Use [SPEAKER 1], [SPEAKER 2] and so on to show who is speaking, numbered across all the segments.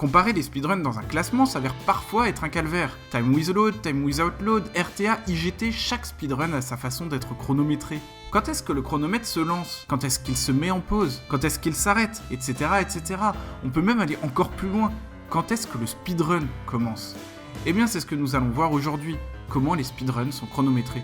[SPEAKER 1] Comparer les speedruns dans un classement s'avère parfois être un calvaire. Time with load, time without load, RTA, IGT, chaque speedrun a sa façon d'être chronométré. Quand est-ce que le chronomètre se lance? Quand est-ce qu'il se met en pause? Quand est-ce qu'il s'arrête? Etc. etc. On peut même aller encore plus loin. Quand est-ce que le speedrun commence? Eh bien c'est ce que nous allons voir aujourd'hui. Comment les speedruns sont chronométrés.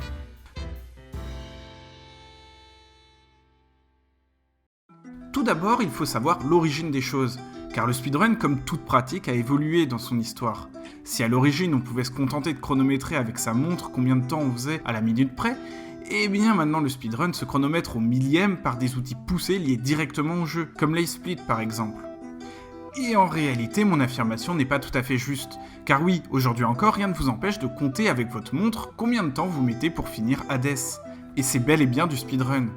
[SPEAKER 1] Tout d'abord, il faut savoir l'origine des choses, car le speedrun, comme toute pratique, a évolué dans son histoire. Si à l'origine on pouvait se contenter de chronométrer avec sa montre combien de temps on faisait à la minute près, eh bien maintenant le speedrun se chronomètre au millième par des outils poussés liés directement au jeu, comme LiveSplit par exemple. Et en réalité, mon affirmation n'est pas tout à fait juste, car oui, aujourd'hui encore, rien ne vous empêche de compter avec votre montre combien de temps vous mettez pour finir Hades. Et c'est bel et bien du speedrun.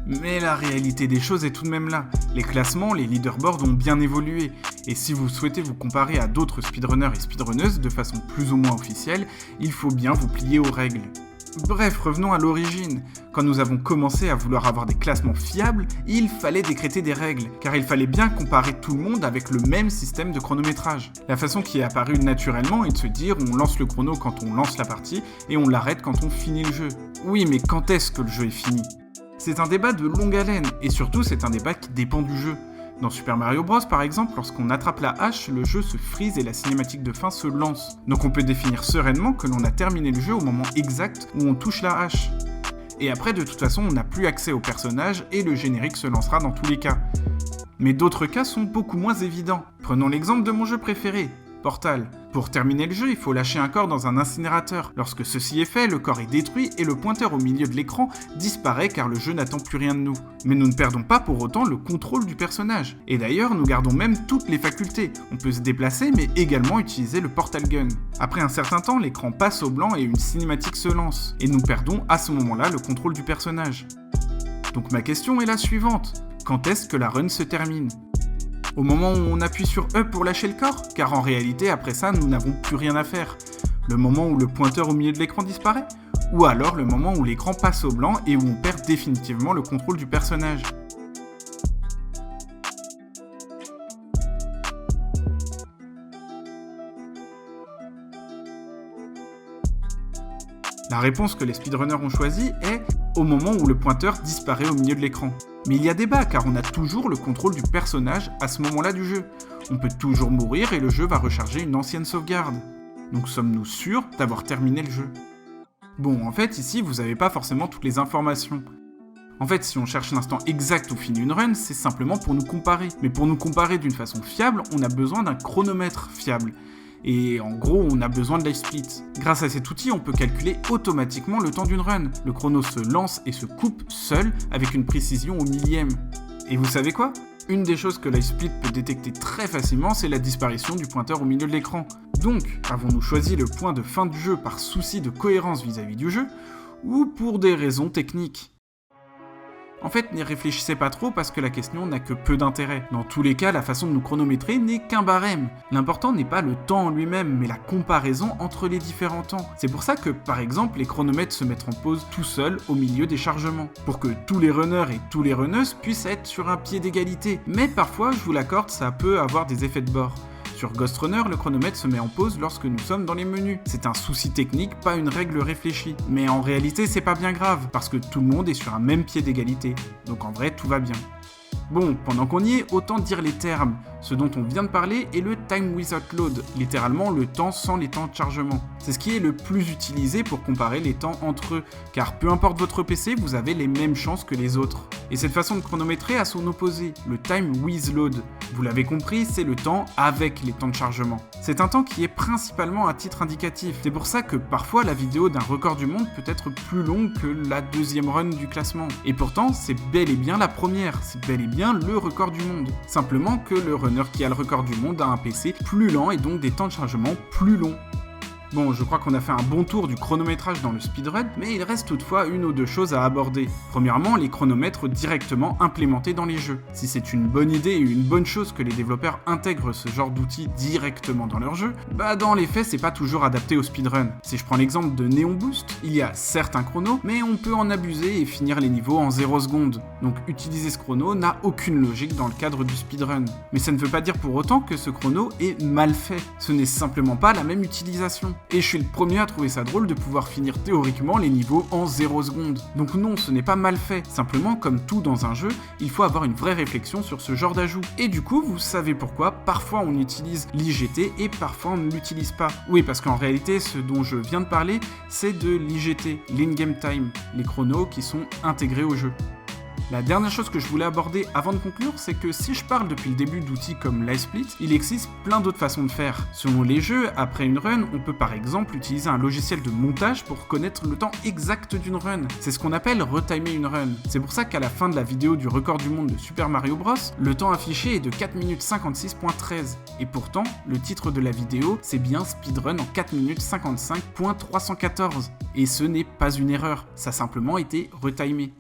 [SPEAKER 1] Mais la réalité des choses est tout de même là. Les classements, les leaderboards ont bien évolué, et si vous souhaitez vous comparer à d'autres speedrunners et speedrunneuses de façon plus ou moins officielle, il faut bien vous plier aux règles. Bref, revenons à l'origine. Quand nous avons commencé à vouloir avoir des classements fiables, il fallait décréter des règles, car il fallait bien comparer tout le monde avec le même système de chronométrage. La façon qui est apparue naturellement est de se dire on lance le chrono quand on lance la partie, et on l'arrête quand on finit le jeu. Oui, mais quand est-ce que le jeu est fini ? C'est un débat de longue haleine, et surtout c'est un débat qui dépend du jeu. Dans Super Mario Bros par exemple, lorsqu'on attrape la hache, le jeu se freeze et la cinématique de fin se lance. Donc on peut définir sereinement que l'on a terminé le jeu au moment exact où on touche la hache. Et après de toute façon on n'a plus accès au personnage et le générique se lancera dans tous les cas. Mais d'autres cas sont beaucoup moins évidents. Prenons l'exemple de mon jeu préféré, Portal. Pour terminer le jeu, il faut lâcher un corps dans un incinérateur. Lorsque ceci est fait, le corps est détruit et le pointeur au milieu de l'écran disparaît car le jeu n'attend plus rien de nous. Mais nous ne perdons pas pour autant le contrôle du personnage. Et d'ailleurs, nous gardons même toutes les facultés. On peut se déplacer mais également utiliser le portal gun. Après un certain temps, l'écran passe au blanc et une cinématique se lance. Et nous perdons à ce moment-là le contrôle du personnage. Donc ma question est la suivante. Quand est-ce que la run se termine ? Au moment où on appuie sur E pour lâcher le corps, car en réalité, après ça, nous n'avons plus rien à faire. Le moment où le pointeur au milieu de l'écran disparaît ? Ou alors le moment où l'écran passe au blanc et où on perd définitivement le contrôle du personnage. La réponse que les speedrunners ont choisie est au moment où le pointeur disparaît au milieu de l'écran. Mais il y a débat car on a toujours le contrôle du personnage à ce moment-là du jeu. On peut toujours mourir et le jeu va recharger une ancienne sauvegarde. Donc sommes-nous sûrs d'avoir terminé le jeu ? Bon, en fait ici vous n'avez pas forcément toutes les informations. En fait, si on cherche l'instant exact où finit une run, c'est simplement pour nous comparer. Mais pour nous comparer d'une façon fiable, on a besoin d'un chronomètre fiable. Et en gros, on a besoin de LiveSplit. Grâce à cet outil, on peut calculer automatiquement le temps d'une run. Le chrono se lance et se coupe seul avec une précision au millième. Et vous savez quoi ? Une des choses que LiveSplit peut détecter très facilement, c'est la disparition du pointeur au milieu de l'écran. Donc, avons-nous choisi le point de fin du jeu par souci de cohérence vis-à-vis du jeu, ou pour des raisons techniques ? En fait, n'y réfléchissez pas trop parce que la question n'a que peu d'intérêt. Dans tous les cas, la façon de nous chronométrer n'est qu'un barème. L'important n'est pas le temps en lui-même, mais la comparaison entre les différents temps. C'est pour ça que, par exemple, les chronomètres se mettent en pause tout seuls au milieu des chargements, pour que tous les runners et tous les runneuses puissent être sur un pied d'égalité. Mais parfois, je vous l'accorde, ça peut avoir des effets de bord. Sur Ghost Runner, le chronomètre se met en pause lorsque nous sommes dans les menus. C'est un souci technique, pas une règle réfléchie. Mais en réalité, c'est pas bien grave, parce que tout le monde est sur un même pied d'égalité. Donc en vrai, tout va bien. Bon, pendant qu'on y est, autant dire les termes. Ce dont on vient de parler est le time without load, littéralement le temps sans les temps de chargement. C'est ce qui est le plus utilisé pour comparer les temps entre eux, car peu importe votre PC, vous avez les mêmes chances que les autres. Et cette façon de chronométrer a son opposé, le time with load. Vous l'avez compris, c'est le temps avec les temps de chargement. C'est un temps qui est principalement à titre indicatif. C'est pour ça que parfois la vidéo d'un record du monde peut être plus longue que la deuxième run du classement. Et pourtant, c'est bel et bien la première, c'est bel et bien le record du monde. Simplement que le runner qui a le record du monde a un PC plus lent et donc des temps de chargement plus longs. Bon, je crois qu'on a fait un bon tour du chronométrage dans le speedrun, mais il reste toutefois une ou deux choses à aborder. Premièrement, les chronomètres directement implémentés dans les jeux. Si c'est une bonne idée et une bonne chose que les développeurs intègrent ce genre d'outils directement dans leur jeu, bah dans les faits c'est pas toujours adapté au speedrun. Si je prends l'exemple de Neon Boost, il y a certes un chrono, mais on peut en abuser et finir les niveaux en 0 secondes. Donc utiliser ce chrono n'a aucune logique dans le cadre du speedrun. Mais ça ne veut pas dire pour autant que ce chrono est mal fait. Ce n'est simplement pas la même utilisation. Et je suis le premier à trouver ça drôle de pouvoir finir théoriquement les niveaux en 0 secondes. Donc non, ce n'est pas mal fait. Simplement, comme tout dans un jeu, il faut avoir une vraie réflexion sur ce genre d'ajout. Et du coup, vous savez pourquoi parfois on utilise l'IGT et parfois on ne l'utilise pas. Oui, parce qu'en réalité, ce dont je viens de parler, c'est de l'IGT, l'in-game time, les chronos qui sont intégrés au jeu. La dernière chose que je voulais aborder avant de conclure, c'est que si je parle depuis le début d'outils comme LiveSplit, il existe plein d'autres façons de faire. Selon les jeux, après une run, on peut par exemple utiliser un logiciel de montage pour connaître le temps exact d'une run. C'est ce qu'on appelle retimer une run. C'est pour ça qu'à la fin de la vidéo du record du monde de Super Mario Bros, le temps affiché est de 4 minutes 56.13. Et pourtant, le titre de la vidéo, c'est bien Speedrun en 4 minutes 55.314. Et ce n'est pas une erreur, ça a simplement été retimé.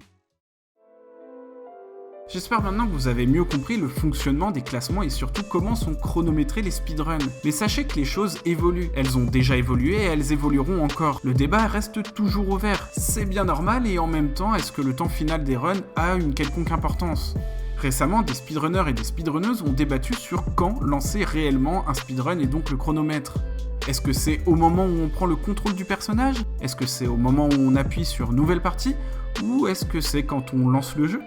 [SPEAKER 1] J'espère maintenant que vous avez mieux compris le fonctionnement des classements et surtout comment sont chronométrés les speedruns. Mais sachez que les choses évoluent. Elles ont déjà évolué et elles évolueront encore. Le débat reste toujours ouvert. C'est bien normal et en même temps, est-ce que le temps final des runs a une quelconque importance ? Récemment, des speedrunners et des speedrunneuses ont débattu sur quand lancer réellement un speedrun et donc le chronomètre. Est-ce que c'est au moment où on prend le contrôle du personnage ? Est-ce que c'est au moment où on appuie sur nouvelle partie ? Ou est-ce que c'est quand on lance le jeu ?